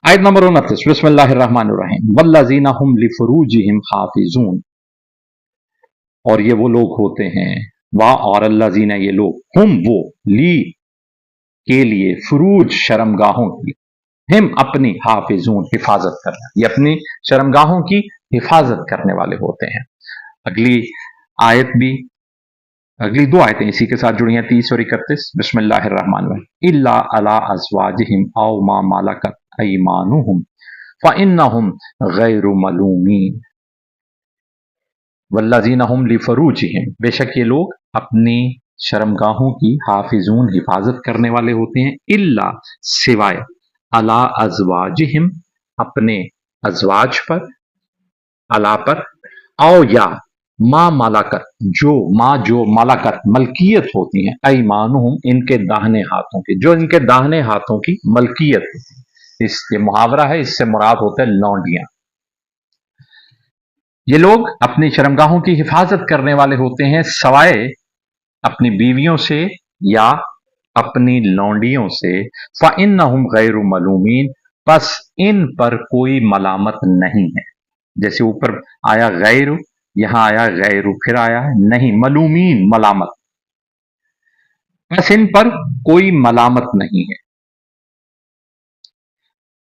आयत नंबर 29, बिस्मिल्लाहिर्रहमानिर्रहीम, वल्लज़ीना हुम लिफुरूजिहिम हाफिजून, और ये वो लोग होते हैं, वाह और अल्लाजीना ये लोग, हुम वो, ली के लिए, फुरूज शर्मगाहों की, हिम अपनी, हाफिजून हिफाजत करना, ये अपनी शर्मगाहों की हिफाजत करने वाले होते हैं। अगली आयत भी, अगली दो आयतें इसी के साथ जुड़ी हैं, 30 और 31, बिस्मिल्लाहिर्रहमानिर्रहीम, इल्ला अला अज़वाजिहिम औ मा मलकत अयमानुहुम फ़इन्नहुम गैरु मलूमीन, वल्लज़ीना हुम लिफुरूजिहिम, बेशक ये लोग अपनी शर्मगाहों की हाफिजून हिफाजत करने वाले होते हैं, इल्ला सिवाय, अला अज़वाजिहिम अपने अज़वाज पर, अला पर, औ या माँ मलाकत जो मलाकत मलकियत होती हैं, ऐमानुहुम इनके दाहिने हाथों की, जो इनके दाहिने हाथों की मलकियत होती है। इसके मुहावरा है, इससे मुराद होते हैं लौंडियां। ये लोग अपनी शर्मगाहों की हिफाजत करने वाले होते हैं सवाए अपनी बीवियों से या अपनी लौंडियों से, फ़इन्नहुम गैरु मलूमीन, बस इन पर कोई मलामत नहीं है। जैसे ऊपर आया गैरु, यहां आया गैरु, फिर आया नहीं, मलूमीन मलामत, बस इन पर कोई मलामत नहीं है।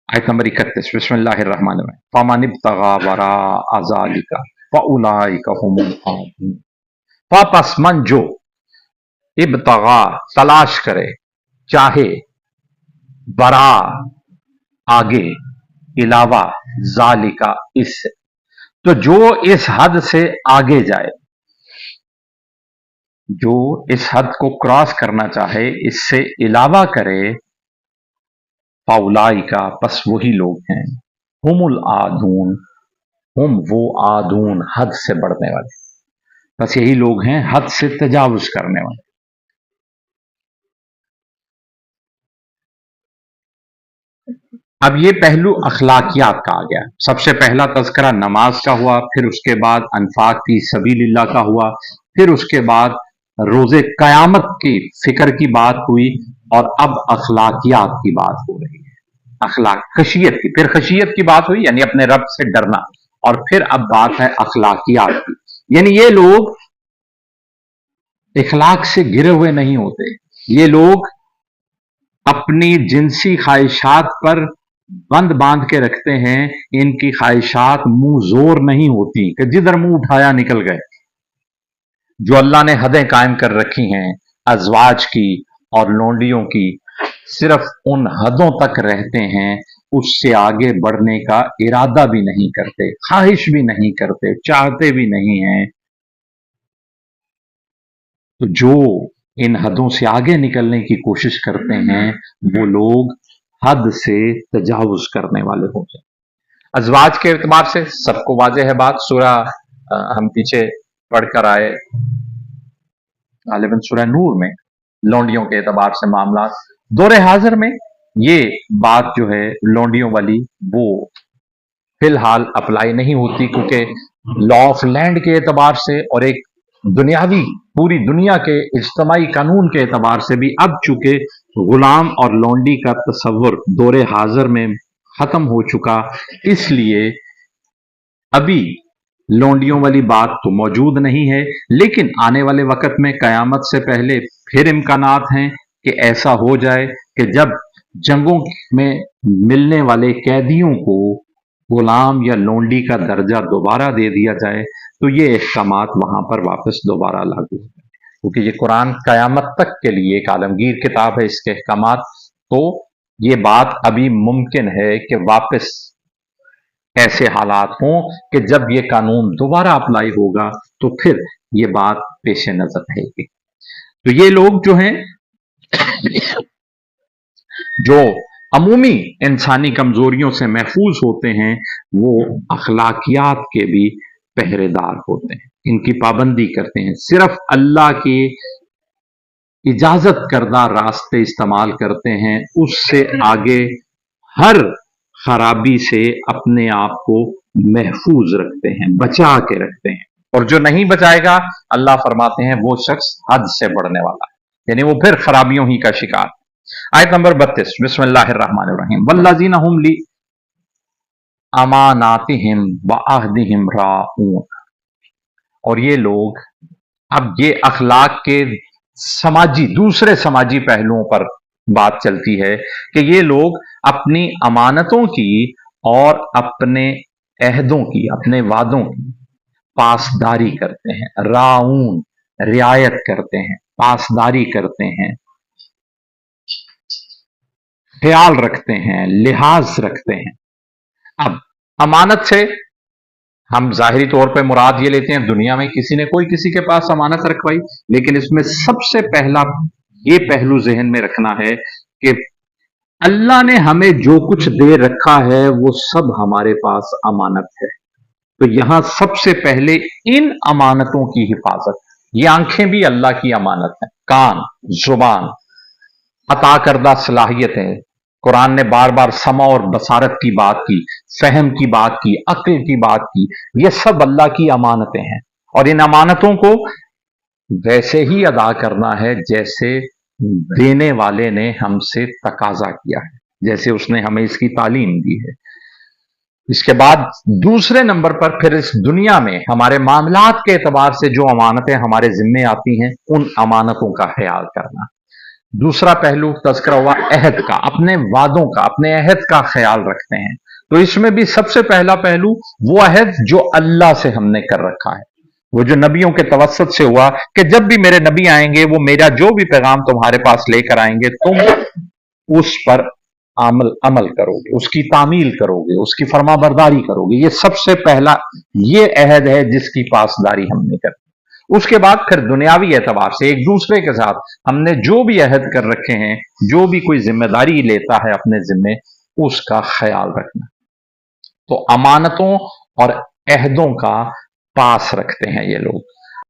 आयत नंबर 31, बिस्मिल्लाहिर्रहमानिर्रहीम, फमन इब्तगा वराअ ज़ालिका फ़उलाइका हुमुल आदून, पस मन जो, इब्तगा तलाश करे, चाहे, बरा आगे, इलावा, ज़ालिका इससे, तो जो इस हद से आगे जाए, जो इस हद को क्रॉस करना चाहे, इससे इलावा करे, फाउलाइका बस वही लोग हैं, हुमुल आदून, हुम वो आदून हद से बढ़ने वाले, बस यही लोग हैं हद से तजावुज करने वाले। अब ये पहलू अखलाकियात का आ गया। सबसे पहला तज़किरा नमाज का हुआ, फिर उसके बाद अनफाक फी सबीलिल्लाह का हुआ, फिर उसके बाद रोजे कयामत की फिक्र की बात हुई, और अब अखलाकियात की बात हो रही है, अखलाक खशियत की, फिर खशियत की बात हुई यानी अपने रब से डरना, और फिर अब बात है अखलाकियात की, यानी ये लोग इखलाक से गिरे हुए नहीं होते, ये लोग अपनी जिनसी ख्वाहिशात पर बंद बांध के रखते हैं, इनकी ख्वाहिशात मुंह जोर नहीं होती कि जिधर मुंह उठाया निकल गए। जो अल्लाह ने हदें कायम कर रखी हैं अजवाज की और लोंडियों की, सिर्फ उन हदों तक रहते हैं, उससे आगे बढ़ने का इरादा भी नहीं करते, ख्वाहिश भी नहीं करते, चाहते भी नहीं हैं। तो जो इन हदों से आगे निकलने की कोशिश करते हैं, वो लोग हद से तजावुज करने वाले होते हैं। अजवाज के एतबार से सबको वाज़ेह है बात, सूरह हम पीछे पढ़कर आए गालिबन सूरह नूर में लौंडियों के एतबार से मामला, दौरे हाजिर में ये बात जो है लौंडियों वाली वो फिलहाल अप्लाई नहीं होती, क्योंकि लॉ ऑफ लैंड के एतबार से और एक दुनियावी पूरी दुनिया के इज्तमाई कानून के एतबार से भी अब चूंकि गुलाम और लौंडी का तस्वुर दौरे हाजिर में खत्म हो चुका, इसलिए अभी लौंडियों वाली बात तो मौजूद नहीं है। लेकिन आने वाले वक्त में कयामत से पहले फिर इम्कानात हैं कि ऐसा हो जाए कि जब जंगों में मिलने वाले कैदियों को गुलाम या लोंडी का दर्जा दोबारा दे दिया जाए, तो ये अहकामात वहां पर वापस दोबारा लागू हो जाए, क्योंकि ये कुरान कयामत तक के लिए एक आलमगीर किताब है, इसके अहकामात। तो ये बात अभी मुमकिन है कि वापस ऐसे हालात हों कि जब ये कानून दोबारा अप्लाई होगा तो फिर ये बात पेश नजर रहेगी। तो ये लोग जो हैं, जो अमूमी इंसानी कमजोरियों से महफूज होते हैं, वो अखलाकियात के भी पहरेदार होते हैं, इनकी पाबंदी करते हैं, सिर्फ अल्लाह की इजाजत करदा रास्ते इस्तेमाल करते हैं, उससे आगे हर खराबी से अपने आप को महफूज रखते हैं, बचा के रखते हैं। और जो नहीं बचाएगा, अल्लाह फरमाते हैं वो शख्स हद से बढ़ने वाला है, यानी वो फिर खराबियों ही का शिकार। आयत नंबर 32, बिस्मिल्लाहिर्रहमानिर्रहीम, वल्लज़ीना हुम ली अमानातिहिम व अहदिहिम राऊन। और ये लोग, अब ये अखलाक के दूसरे समाजी पहलुओं पर बात चलती है कि ये लोग अपनी अमानतों की और अपने अहदों की, अपने वादों की पासदारी करते हैं। राऊन, रियायत करते हैं, पासदारी करते हैं, ख्याल रखते हैं, लिहाज रखते हैं। अब अमानत से हम जाहिरी तौर पे मुराद ये लेते हैं दुनिया में किसी ने कोई किसी के पास अमानत रखवाई, लेकिन इसमें सबसे पहला ये पहलू जहन में रखना है कि अल्लाह ने हमें जो कुछ दे रखा है वो सब हमारे पास अमानत है। तो यहां सबसे पहले इन अमानतों की हिफाजत। ये आंखें भी अल्लाह की अमानत है, कान, जुबान, अता करदा सलाहियतें। कुरान ने बार बार समा और बसारत की बात की, फहम की बात की, अक्ल की बात की। ये सब अल्लाह की अमानतें हैं और इन अमानतों को वैसे ही अदा करना है जैसे देने वाले ने हमसे तकाजा किया है, जैसे उसने हमें इसकी तालीम दी है। इसके बाद दूसरे नंबर पर फिर इस दुनिया में हमारे मामलात के एतबार से जो अमानतें हमारे जिम्मे आती हैं उन अमानतों का ख्याल करना। दूसरा पहलू तज़किरा हुआ अहद का, अपने वादों का, अपने अहद का ख्याल रखते हैं। तो इसमें भी सबसे पहला पहलू वो अहद जो अल्लाह से हमने कर रखा है, वो जो नबियों के तवस्सुत से हुआ कि जब भी मेरे नबी आएंगे वो मेरा जो भी पैगाम तुम्हारे पास लेकर आएंगे तुम उस पर अमल करोगे, उसकी तामील करोगे, उसकी फरमाबरदारी करोगे। ये सबसे पहला ये अहद है जिसकी पासदारी हमने कर। उसके बाद फिर दुनियावी एतबार से एक दूसरे के साथ हमने जो भी अहद कर रखे हैं, जो भी कोई जिम्मेदारी लेता है अपने जिम्मे, उसका ख्याल रखना। तो अमानतों और अहदों का पास रखते हैं ये लोग।